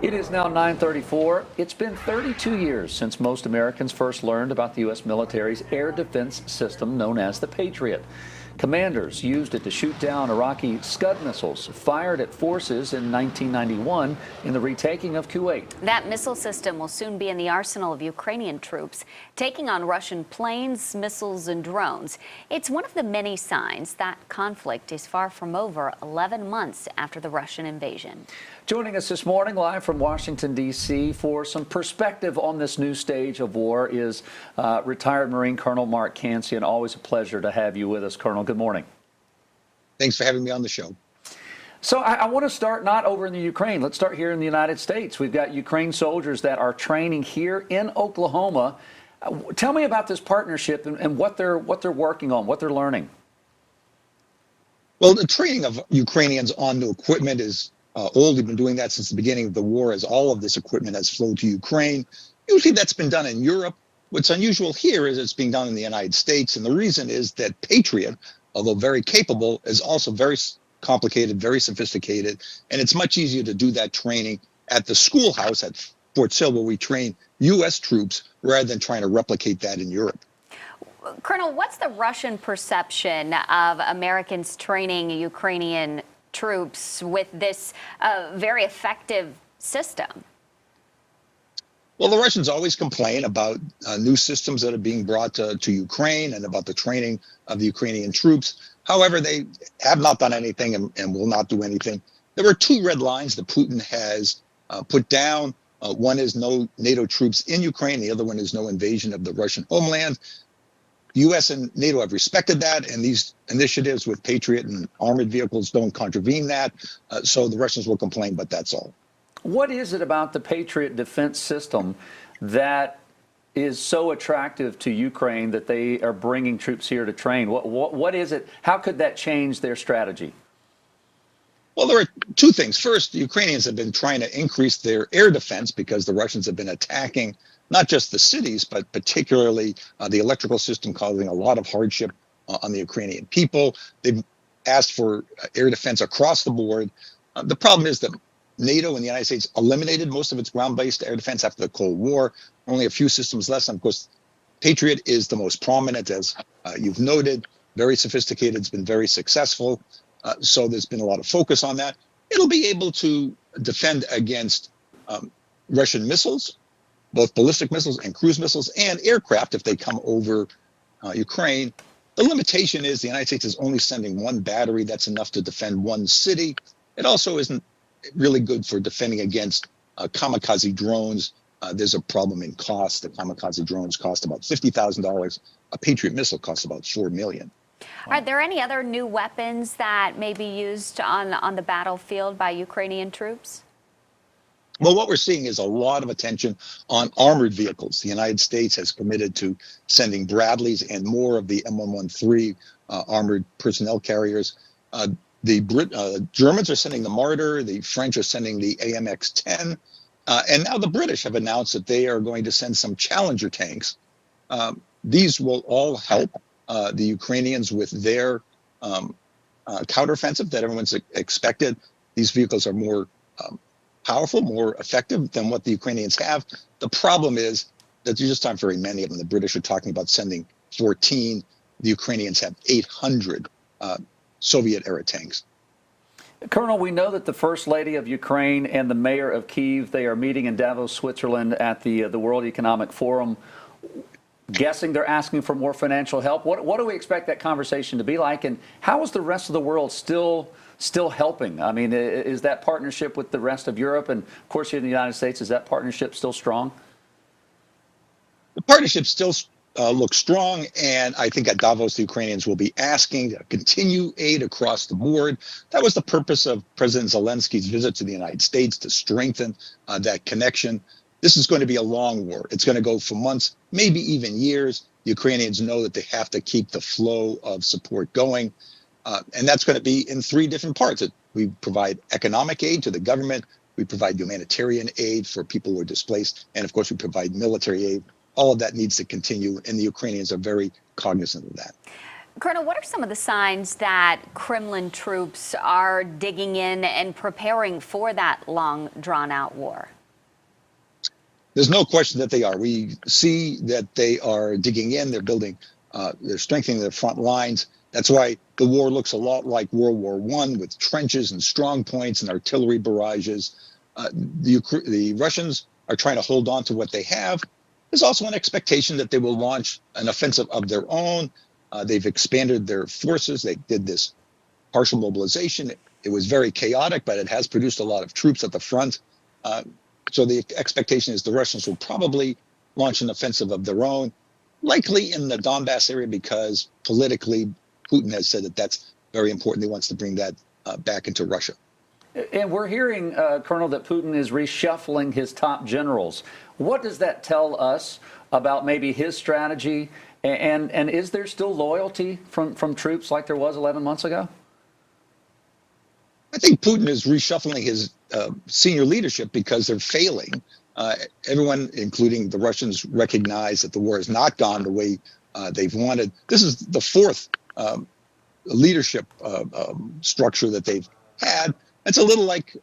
It is now 9:34. It's been 32 years since most Americans first learned about the U.S. military's air defense system known as the Patriot. Commanders used it to shoot down Iraqi Scud missiles fired at forces in 1991 in the retaking of Kuwait. That missile system will soon be in the arsenal of Ukrainian troops, taking on Russian planes, missiles, and drones. It's one of the many signs that conflict is far from over 11 months after the Russian invasion. Joining us this morning live from Washington, D.C. for some perspective on this new stage of war is retired Marine Colonel Mark Cancian. Always a pleasure to have you with us, Colonel. Good morning. Thanks for having me on the show. So I want to start not over in the Ukraine. Let's start here in the United States. We've got Ukraine soldiers that are training here in Oklahoma. Tell me about this partnership and what they're working on, what they're learning. Well, the training of Ukrainians on new equipment is old. We've been doing that since the beginning of the war, as all of this equipment has flowed to Ukraine. Usually that's been done in Europe. What's unusual here is it's being done in the United States. And the reason is that Patriot, although very capable, is also very complicated, very sophisticated. And it's much easier to do that training at the schoolhouse at Fort Sill, where we train U.S. troops, rather than trying to replicate that in Europe. Colonel, what's the Russian perception of Americans training Ukrainian troops with this very effective system? Well, the Russians always complain about new systems that are being brought to Ukraine and about the training of the Ukrainian troops. However, they have not done anything and will not do anything. There were two red lines that Putin has put down. One is no NATO troops in Ukraine. The other one is no invasion of the Russian homeland. The U.S. and NATO have respected that, and these initiatives with Patriot and armored vehicles don't contravene that. So the Russians will complain, but that's all. What is it about the Patriot defense system that is so attractive to Ukraine that they are bringing troops here to train? What is it? How could that change their strategy? Well, there are two things. First, the Ukrainians have been trying to increase their air defense because the Russians have been attacking not just the cities, but particularly the electrical system, causing a lot of hardship on the Ukrainian people. They've asked for air defense across the board. The problem is that NATO and the United States eliminated most of its ground-based air defense after the Cold War. Only a few systems left. And of course, Patriot is the most prominent, as you've noted, very sophisticated. It's been very successful. So there's been a lot of focus on that. It'll be able to defend against Russian missiles, both ballistic missiles and cruise missiles, and aircraft if they come over Ukraine. The limitation is the United States is only sending one battery. That's enough to defend one city. It also isn't really good for defending against kamikaze drones. There's a problem in cost. The kamikaze drones cost about $50,000. A Patriot missile costs about $4 million. Are there any other new weapons that may be used on the battlefield by Ukrainian troops? Well, what we're seeing is a lot of attention on armored vehicles. The United States has committed to sending Bradleys and more of the M113 armored personnel carriers. The Germans are sending the Marder. The French are sending the AMX-10. And now the British have announced that they are going to send some Challenger tanks. These will all help the Ukrainians with their counteroffensive that everyone's expected. These vehicles are more powerful, more effective than what the Ukrainians have. The problem is that there just aren't very many of them. The British are talking about sending 14. The Ukrainians have 800 Soviet-era tanks. Colonel, we know that the First Lady of Ukraine and the Mayor of Kyiv, they are meeting in Davos, Switzerland at the World Economic Forum. Guessing they're asking for more financial help. What do we expect that conversation to be like, and how is the rest of the world still helping? I mean, is that partnership with the rest of Europe and, of course, here in the United States, is that partnership still strong? The partnership still looks strong, and I think at Davos, the Ukrainians will be asking to continue aid across the board. That was the purpose of President Zelensky's visit to the United States, to strengthen that connection. This is going to be a long war. It's going to go for months, maybe even years. The Ukrainians know that they have to keep the flow of support going. And that's going to be in three different parts. We provide economic aid to the government. We provide humanitarian aid for people who are displaced. And of course, we provide military aid. All of that needs to continue. And the Ukrainians are very cognizant of that. Colonel, what are some of the signs that Kremlin troops are digging in and preparing for that long, drawn-out war? There's no question that they are. We see that they are digging in. They're building, they're strengthening their front lines. That's why the war looks a lot like World War I, with trenches and strong points and artillery barrages. The Russians are trying to hold on to what they have. There's also an expectation that they will launch an offensive of their own. They've expanded their forces. They did this partial mobilization. It was very chaotic, but it has produced a lot of troops at the front. So the expectation is the Russians will probably launch an offensive of their own, likely in the Donbass area, because politically Putin has said that that's very important. He wants to bring that back into Russia. And we're hearing, Colonel, that Putin is reshuffling his top generals. What does that tell us about maybe his strategy? And is there still loyalty from troops like there was 11 months ago? I think Putin is reshuffling his senior leadership because they're failing. Everyone, including the Russians, recognize that the war has not gone the way they've wanted. This is the fourth leadership structure that they've had. It's a little like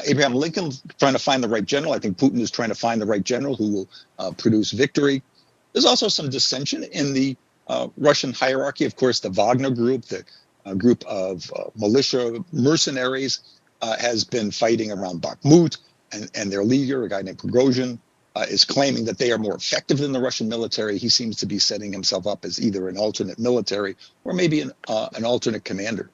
Abraham Lincoln trying to find the right general. I think Putin is trying to find the right general who will produce victory. There's also some dissension in the Russian hierarchy. Of course, the Wagner group, the group of militia mercenaries, has been fighting around Bakhmut, and their leader, a guy named Prigozhin, is claiming that they are more effective than the Russian military. He seems to be setting himself up as either an alternate military or maybe an alternate commander.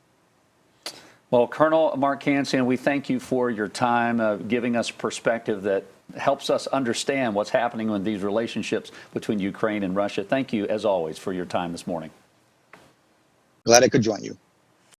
Well, Colonel Mark Cancian, we thank you for your time, giving us perspective that helps us understand what's happening in these relationships between Ukraine and Russia. Thank you, as always, for your time this morning. Glad I could join you.